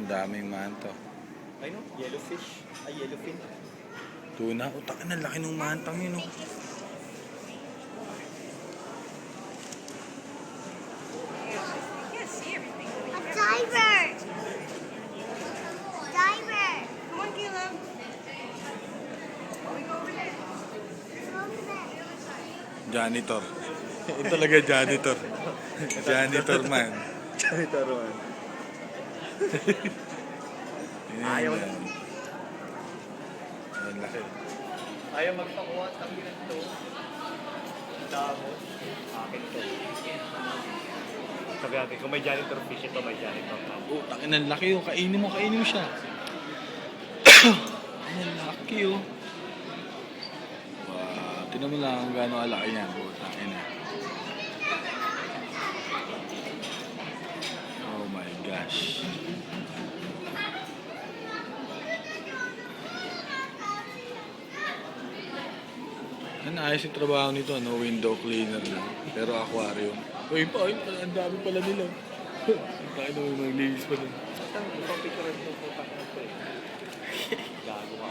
Ang daming manto. Ay no, yellowfish. Ay, yellowfin. Tuna. Utak na, laki ng mantang yun. Oh. A diver! Diver! Come on, Caleb. Janitor. Ito talaga janitor. Janitor man. Janitor man. Ayaw na. Ang laki. Ayaw magpakuha ng ganito. Damo. Akin to. Sabi natin, kung may janitor fish ito, may janitor man. Oh, takin ang laki oh. Kainin mo siya. Ang laki oh. Wow, tinan mo lang kung gaano kalaki yan. Oh, takin na. Oh my gosh. Ano, ayos yung trabaho nito, no? Window cleaner lang. Pero aquarium. Uy, ang dami pala nila. Tayo na may maglilis pa dun. Ipang picture rin po ito eh. Gago ka.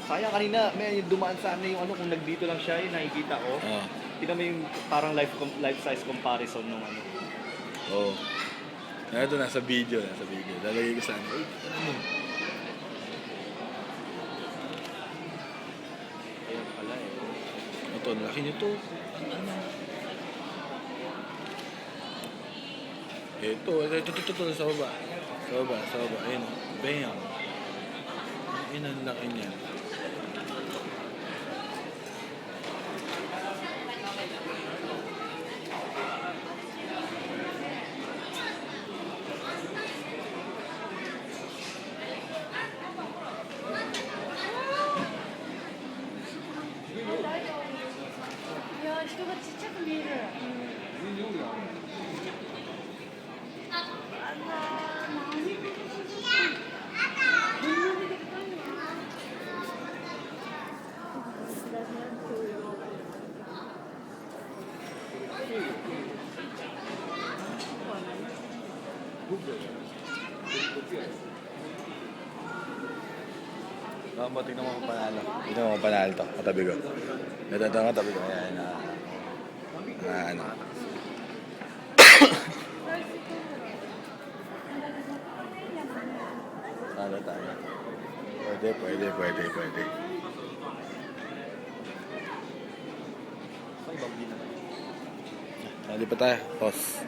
Sayang kanina, may dumaan sa amin yung ano, kung nagdito lang siya, yung nakikita ko. Ah, Tignan mo yung parang life size comparison nung ano. oo. Ito, nasa video. Lalagay ko sa ano. Uy, ano mo? Ayun pala eh. Ito, ang laki nito. Ano? Ito, sa baba. Sa baba. Ayun, bam. Ayun, ang laki niya. 야, 人がちっちゃく見える。Tingnan mo kung panalo. Tingnan mo kung panalo to. Katabi ko. Ito, katabi ko. Ayan, ano. Talo tayo. Pwede. Ay, bambi na. Nali pa tayo. Pause.